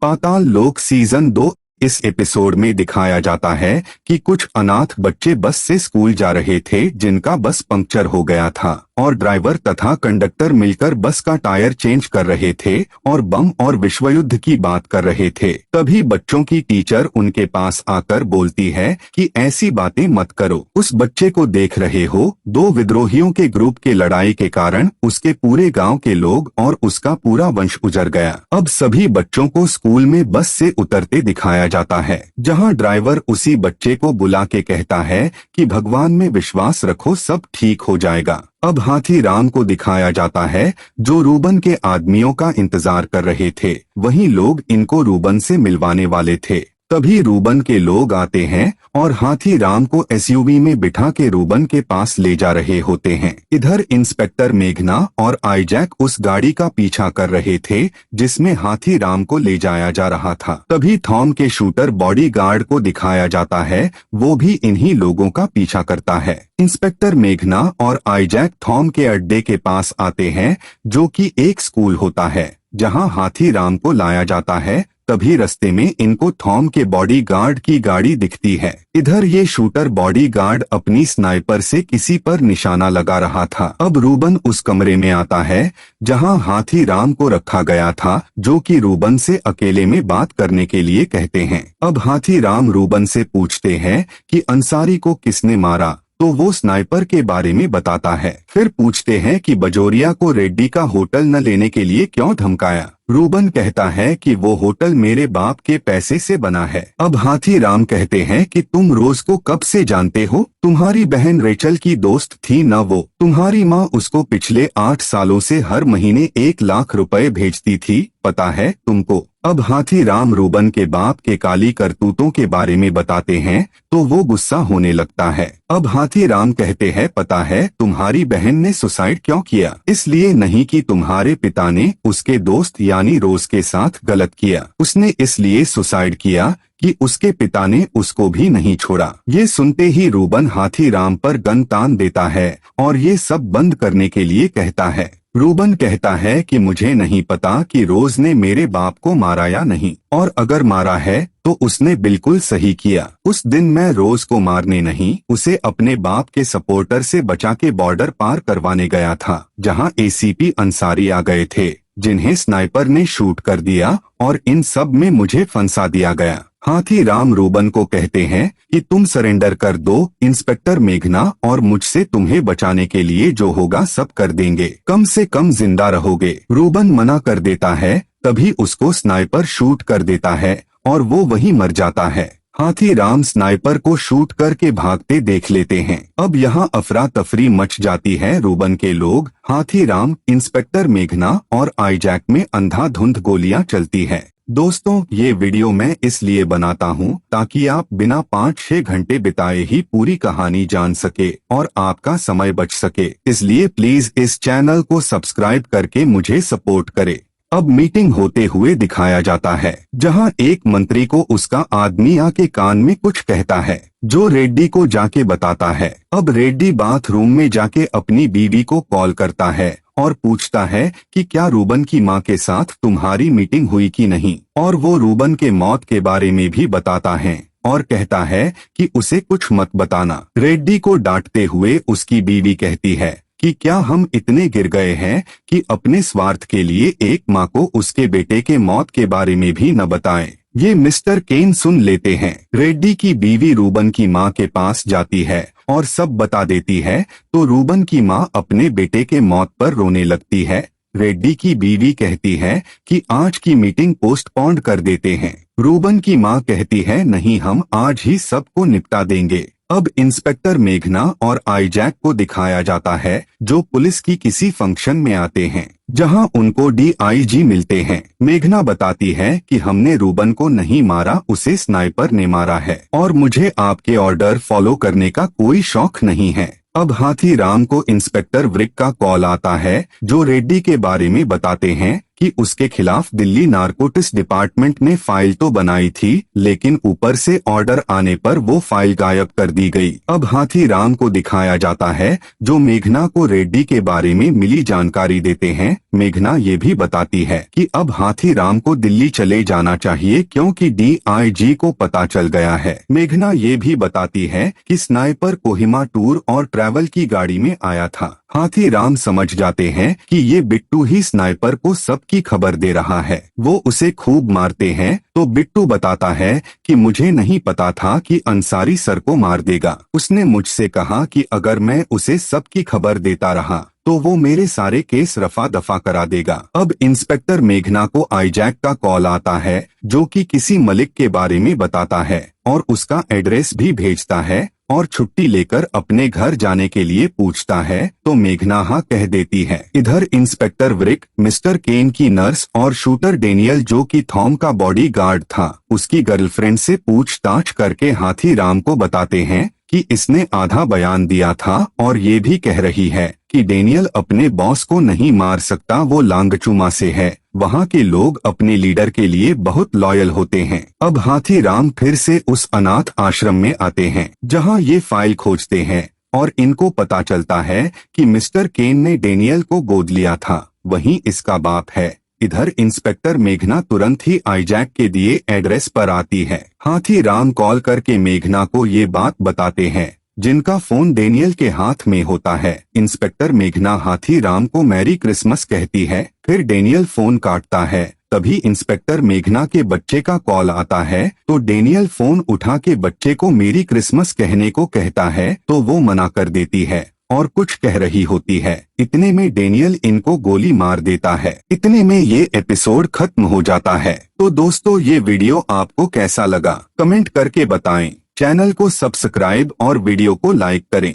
पाताल लोक सीजन 2। इस एपिसोड में दिखाया जाता है कि कुछ अनाथ बच्चे बस से स्कूल जा रहे थे जिनका बस पंक्चर हो गया था और ड्राइवर तथा कंडक्टर मिलकर बस का टायर चेंज कर रहे थे और बम और विश्व युद्ध की बात कर रहे थे। तभी बच्चों की टीचर उनके पास आकर बोलती है कि ऐसी बातें मत करो। उस बच्चे को देख रहे हो, दो विद्रोहियों के ग्रुप के लड़ाई के कारण उसके पूरे गांव के लोग और उसका पूरा वंश उजड़ गया। अब सभी बच्चों को स्कूल में बस से उतरते दिखाया जाता है, जहां ड्राइवर उसी बच्चे को बुला के कहता है कि भगवान में विश्वास रखो, सब ठीक हो जाएगा। अब हाथी राम को दिखाया जाता है जो रूबन के आदमियों का इंतजार कर रहे थे। वहीं लोग इनको रूबन से मिलवाने वाले थे। तभी रूबन के लोग आते हैं और हाथी राम को एसयूवी में बिठा के रूबन के पास ले जा रहे होते हैं। इधर इंस्पेक्टर मेघना और आईजैक उस गाड़ी का पीछा कर रहे थे जिसमें हाथी राम को ले जाया जा रहा था। तभी थॉम के शूटर बॉडीगार्ड को दिखाया जाता है, वो भी इन्हीं लोगों का पीछा करता है। इंस्पेक्टर मेघना और आईजैक थॉम के अड्डे के पास आते हैं जो कि एक स्कूल होता है जहां हाथी राम को लाया जाता है। तभी रास्ते में इनको थॉम के बॉडीगार्ड की गाड़ी दिखती है। इधर ये शूटर बॉडीगार्ड अपनी स्नाइपर से किसी पर निशाना लगा रहा था। अब रूबन उस कमरे में आता है जहां हाथी राम को रखा गया था, जो कि रूबन से अकेले में बात करने के लिए कहते हैं। अब हाथी राम रूबन से पूछते हैं कि अंसारी को किसने मारा, तो वो स्नाइपर के बारे में बताता है। फिर पूछते हैं कि बजोरिया को रेड्डी का होटल न लेने के लिए क्यों धमकाया। रूबन कहता है कि वो होटल मेरे बाप के पैसे से बना है। अब हाथी राम कहते हैं कि तुम रोज को कब से जानते हो, तुम्हारी बहन रेचल की दोस्त थी न वो, तुम्हारी माँ उसको पिछले 8 सालों से हर महीने 1 लाख रुपए भेजती थी, पता है तुमको। अब हाथी राम रूबन के बाप के काली करतूतों के बारे में बताते हैं तो वो गुस्सा होने लगता है। अब हाथी राम कहते हैं, पता है तुम्हारी बहन ने सुसाइड क्यों किया, इसलिए नहीं कि तुम्हारे पिता ने उसके दोस्त यानी रोज के साथ गलत किया, उसने इसलिए सुसाइड किया कि उसके पिता ने उसको भी नहीं छोड़ा। ये सुनते ही रूबन हाथी राम पर गन तान देता है और ये सब बंद करने के लिए कहता है। रूबन कहता है कि मुझे नहीं पता कि रोज ने मेरे बाप को मारा या नहीं, और अगर मारा है तो उसने बिल्कुल सही किया। उस दिन मैं रोज को मारने नहीं, उसे अपने बाप के सपोर्टर से बचा के बॉर्डर पार करवाने गया था, जहां एसीपी अंसारी आ गए थे जिन्हें स्नाइपर ने शूट कर दिया और इन सब में मुझे फंसा दिया गया। हाथी राम रूबन को कहते हैं कि तुम सरेंडर कर दो, इंस्पेक्टर मेघना और मुझसे तुम्हें बचाने के लिए जो होगा सब कर देंगे, कम से कम जिंदा रहोगे। रूबन मना कर देता है, तभी उसको स्नाइपर शूट कर देता है और वो वहीं मर जाता है। हाथी राम स्नाइपर को शूट करके भागते देख लेते हैं। अब यहाँ अफरा तफरी मच जाती है। रूबन के लोग, हाथी राम, इंस्पेक्टर मेघना और आईजैक में अंधाधुंध गोलियां चलती है। दोस्तों, ये वीडियो मैं इसलिए बनाता हूँ ताकि आप बिना 5-6 घंटे बिताए ही पूरी कहानी जान सके और आपका समय बच सके। इसलिए प्लीज इस चैनल को सब्सक्राइब करके मुझे सपोर्ट करे। अब मीटिंग होते हुए दिखाया जाता है जहां एक मंत्री को उसका आदमी आके कान में कुछ कहता है जो रेड्डी को जाके बताता है। अब रेड्डी बाथरूम में जाके अपनी बीवी को कॉल करता है और पूछता है कि क्या रूबन की माँ के साथ तुम्हारी मीटिंग हुई कि नहीं, और वो रूबन के मौत के बारे में भी बताता है और कहता है कि उसे कुछ मत बताना। रेड्डी को डांटते हुए उसकी बीवी कहती है कि क्या हम इतने गिर गए हैं कि अपने स्वार्थ के लिए एक माँ को उसके बेटे के मौत के बारे में भी न बताएं। ये मिस्टर केन सुन लेते हैं। रेड्डी की बीवी रूबन की माँ के पास जाती है और सब बता देती है, तो रूबन की माँ अपने बेटे के मौत पर रोने लगती है। रेड्डी की बीवी कहती है कि आज की मीटिंग पोस्टपोन्ड कर देते हैं। रूबन की माँ कहती है, नहीं, हम आज ही सबको निपटा देंगे। अब इंस्पेक्टर मेघना और आईजैक को दिखाया जाता है जो पुलिस की किसी फंक्शन में आते हैं जहां उनको डीआईजी मिलते हैं। मेघना बताती है कि हमने रूबन को नहीं मारा, उसे स्नाइपर ने मारा है और मुझे आपके ऑर्डर फॉलो करने का कोई शौक नहीं है। अब हाथी राम को इंस्पेक्टर व्रिक का कॉल आता है जो रेड्डी के बारे में बताते हैं कि उसके खिलाफ दिल्ली नारकोटिक्स डिपार्टमेंट ने फाइल तो बनाई थी, लेकिन ऊपर से ऑर्डर आने पर वो फाइल गायब कर दी गई। अब हाथीराम को दिखाया जाता है, जो मेघना को रेड्डी के बारे में मिली जानकारी देते हैं। मेघना ये भी बताती है कि अब हाथीराम को दिल्ली चले जाना चाहिए क्योंकि DIG को पता चल गया है। मेघना ये भी बताती है कि स्नाइपर कोहिमा टूर और ट्रैवल की गाड़ी में आया था। हाथीराम समझ जाते हैं कि ये बिट्टू ही स्नाइपर को सबकी खबर दे रहा है। वो उसे खूब मारते हैं तो बिट्टू बताता है कि मुझे नहीं पता था कि अंसारी सर को मार देगा। उसने मुझसे कहा कि अगर मैं उसे सबकी खबर देता रहा तो वो मेरे सारे केस रफा दफा करा देगा। अब इंस्पेक्टर मेघना को आईजैक का कॉल आता है, जो कि किसी मलिक के बारे में बताता है और उसका एड्रेस भी भेजता है और छुट्टी लेकर अपने घर जाने के लिए पूछता है तो मेघना हाँ कह देती है। इधर इंस्पेक्टर व्रिक, मिस्टर केन की नर्स और शूटर डेनियल, जो कि थॉम का बॉडीगार्ड था, उसकी गर्लफ्रेंड से पूछताछ करके हाथीराम को बताते हैं कि इसने आधा बयान दिया था और ये भी कह रही है कि डेनियल अपने बॉस को नहीं मार सकता, वो लांगचुमा से है। वहाँ के लोग अपने लीडर के लिए बहुत लॉयल होते हैं। अब हाथीराम फिर से उस अनाथ आश्रम में आते हैं, जहाँ ये फाइल खोजते हैं और इनको पता चलता है कि मिस्टर केन ने डेनियल को गोद लिया था, वहीं इसका बाप है। इधर इंस्पेक्टर मेघना तुरंत ही आईजैक के दिए एड्रेस पर आती है। हाथीराम कॉल करके मेघना को ये बात बताते हैं, जिनका फोन डेनियल के हाथ में होता है। इंस्पेक्टर मेघना हाथीराम को मैरी क्रिसमस कहती है। फिर डेनियल फोन काटता है। तभी इंस्पेक्टर मेघना के बच्चे का कॉल आता है तो डेनियल फोन उठा के बच्चे को मेरी क्रिसमस कहने को कहता है तो वो मना कर देती है और कुछ कह रही होती है। इतने में डेनियल इनको गोली मार देता है। इतने में ये एपिसोड खत्म हो जाता है। तो दोस्तों, ये वीडियो आपको कैसा लगा कमेंट करके बताएं। चैनल को सब्सक्राइब और वीडियो को लाइक करें।